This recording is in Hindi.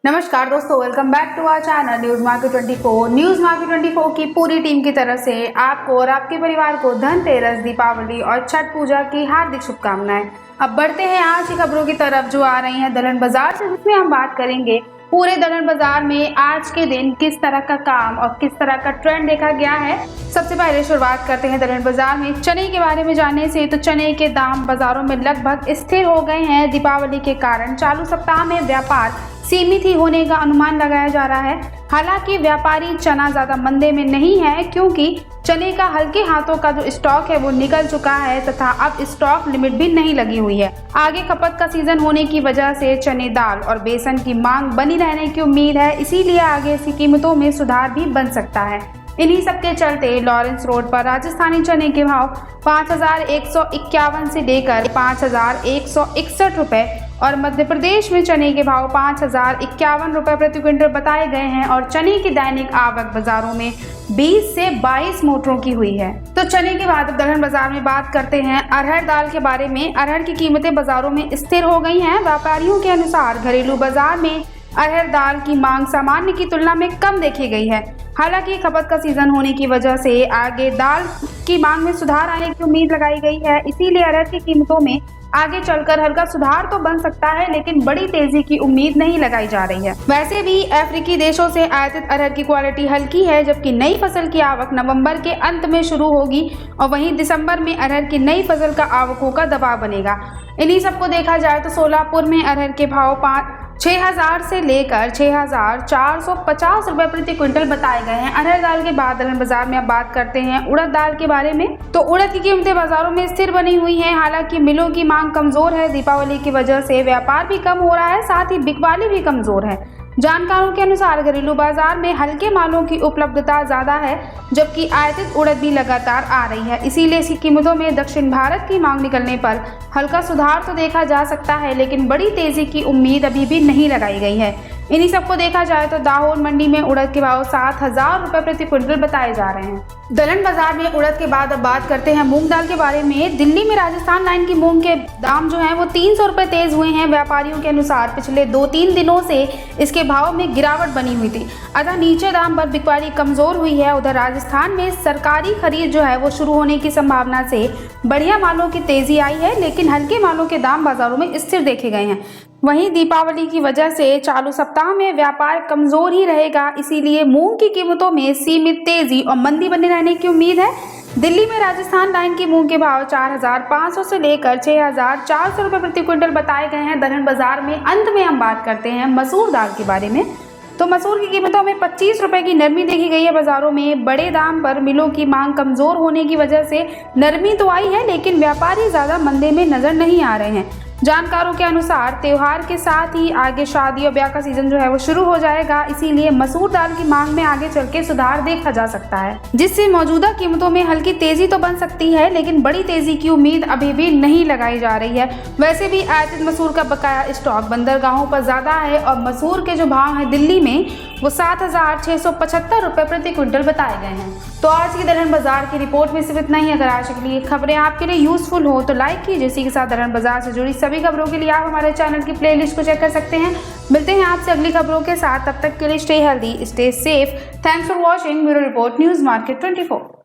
नमस्कार दोस्तों, welcome back to our channel news market 24। News market 24 की पूरी टीम की तरफ से आपको और आपके परिवार को धनतेरस, दीपावली और छठ पूजा की हार्दिक शुभकामनाएं। अब बढ़ते हैं आज की खबरों की तरफ जो आ रही हैं दलहन बाजार से, जिसमें हम बात करेंगे पूरे दलहन बाजार में आज के दिन किस तरह का काम और किस तरह का ट्रेंड देखा गया है। सबसे पहले शुरुआत करते हैं दलहन बाजार में चने के बारे में जानने से। तो चने के दाम बाजारों में लगभग स्थिर हो गए हैं। दीपावली के कारण चालू सप्ताह में व्यापार सीमित ही होने का अनुमान लगाया जा रहा है। हालांकि व्यापारी चना ज्यादा मंदे में नहीं है, क्योंकि चने का हल्के हाथों का जो स्टॉक है वो निकल चुका है तथा अब स्टॉक लिमिट भी नहीं लगी हुई है। आगे खपत का सीजन होने की वजह से चने, दाल और बेसन की मांग बनी रहने की उम्मीद है, इसीलिए आगे इसकी कीमतों में सुधार भी बन सकता है। इन्हीं सब के चलते लॉरेंस रोड पर राजस्थानी चने के भाव 5,151 से लेकर 5,161 रुपए और मध्य प्रदेश में चने के भाव 5,051 रुपए प्रति क्विंटल बताए गए हैं। और चने की दैनिक आवक बाजारों में 20 से 22 मोटरों की हुई है। तो चने के बाद दलहन बाजार में बात करते हैं अरहर दाल के बारे में। अरहर की कीमतें बाजारों में स्थिर हो गई हैं। व्यापारियों के अनुसार घरेलू बाजार में अरहर दाल की मांग सामान्य की तुलना में कम देखी गई है। हालांकि खपत का सीजन होने की वजह से आगे दाल की मांग में सुधार आने की उम्मीद लगाई गई है, इसीलिए अरहर की कीमतों में आगे चलकर हल्का सुधार तो बन सकता है, लेकिन बड़ी तेजी की उम्मीद नहीं लगाई जा रही है। वैसे भी अफ्रीकी देशों से आयातित अरहर की क्वालिटी हल्की है, जबकि नई फसल की आवक नवंबर के अंत में शुरू होगी और वहीं दिसंबर में अरहर की नई फसल का आवकों का दबाव बनेगा। इन्हीं सबको देखा जाए तो सोलापुर में अरहर के भाव 6,000 से लेकर 6,450 रुपए प्रति क्विंटल बताए गए हैं। अरहर दाल के बाद दलहन बाजार में अब बात करते हैं उड़द दाल के बारे में। तो उड़द की कीमतें बाजारों में स्थिर बनी हुई हैं। हालांकि मिलों की मांग कमजोर है। दीपावली की वजह से व्यापार भी कम हो रहा है, साथ ही बिकवाली भी कमजोर है। जानकारों के अनुसार घरेलू बाजार में हल्के मालों की उपलब्धता ज्यादा है, जबकि आयातित उड़द भी लगातार आ रही है। इसीलिए इसकी कीमतों में दक्षिण भारत की मांग निकलने पर हल्का सुधार तो देखा जा सकता है, लेकिन बड़ी तेजी की उम्मीद अभी भी नहीं लगाई गई है। इन्हीं सबको देखा जाए तो दाहोद मंडी में उड़द के भाव 7,000 रुपए प्रति क्विंटल बताए जा रहे हैं। दलहन बाजार में उड़द के बाद अब बात करते हैं मूंग दाल के बारे में। दिल्ली में राजस्थान लाइन की मूंग के दाम जो हैं वो 300 रुपए तेज हुए हैं। व्यापारियों के अनुसार पिछले 2-3 दिनों से इसके भाव में गिरावट बनी हुई थी, अतः नीचे दाम पर बिकवाली कमजोर हुई है। उधर राजस्थान में सरकारी खरीद जो है वो शुरू होने की संभावना से बढ़िया मालों की तेजी आई है, लेकिन हल्के मालों के दाम बाजारों में स्थिर देखे गए हैं। वहीं दीपावली की वजह से चालू सप्ताह में व्यापार कमजोर ही रहेगा, इसीलिए मूंग की कीमतों में सीमित तेजी और मंदी बने रहने की उम्मीद है। दिल्ली में राजस्थान लाइन की मूंग के भाव 4,500 से लेकर 6,400 रुपए प्रति क्विंटल बताए गए हैं दलहन बाजार में। अंत में हम बात करते हैं मसूर दाल के बारे में। तो मसूर की कीमतों में 25 रुपए की नरमी देखी गई है बाजारों में। बड़े दाम पर मिलों की मांग कमजोर होने की वजह से नरमी तो आई है, लेकिन व्यापारी ज्यादा मंदे में नजर नहीं आ रहे हैं। जानकारों के अनुसार त्योहार के साथ ही आगे शादी और ब्याह का सीजन जो है वो शुरू हो जाएगा, इसीलिए मसूर दाल की मांग में आगे चल के सुधार देखा जा सकता है, जिससे मौजूदा कीमतों में हल्की तेजी तो बन सकती है, लेकिन बड़ी तेजी की उम्मीद अभी भी नहीं लगाई जा रही है। वैसे भी आयातित मसूर का बकाया स्टॉक बंदरगाहों पर ज्यादा है और मसूर के जो भाव है दिल्ली में वो 7,675 रुपए प्रति क्विंटल बताए गए हैं। तो आज की दलहन बाजार की रिपोर्ट में सिर्फ इतना ही। अगर आज के लिए खबरें आपके लिए यूजफुल हो तो लाइक कीजिए। इसी के साथ दलहन बाजार से जुड़ी सभी खबरों के लिए आप हमारे चैनल की प्लेलिस्ट को चेक कर सकते हैं। मिलते हैं आपसे अगली खबरों के साथ, तब तक के लिए stay healthy, stay safe. Thanks for watching bureau report news market 24।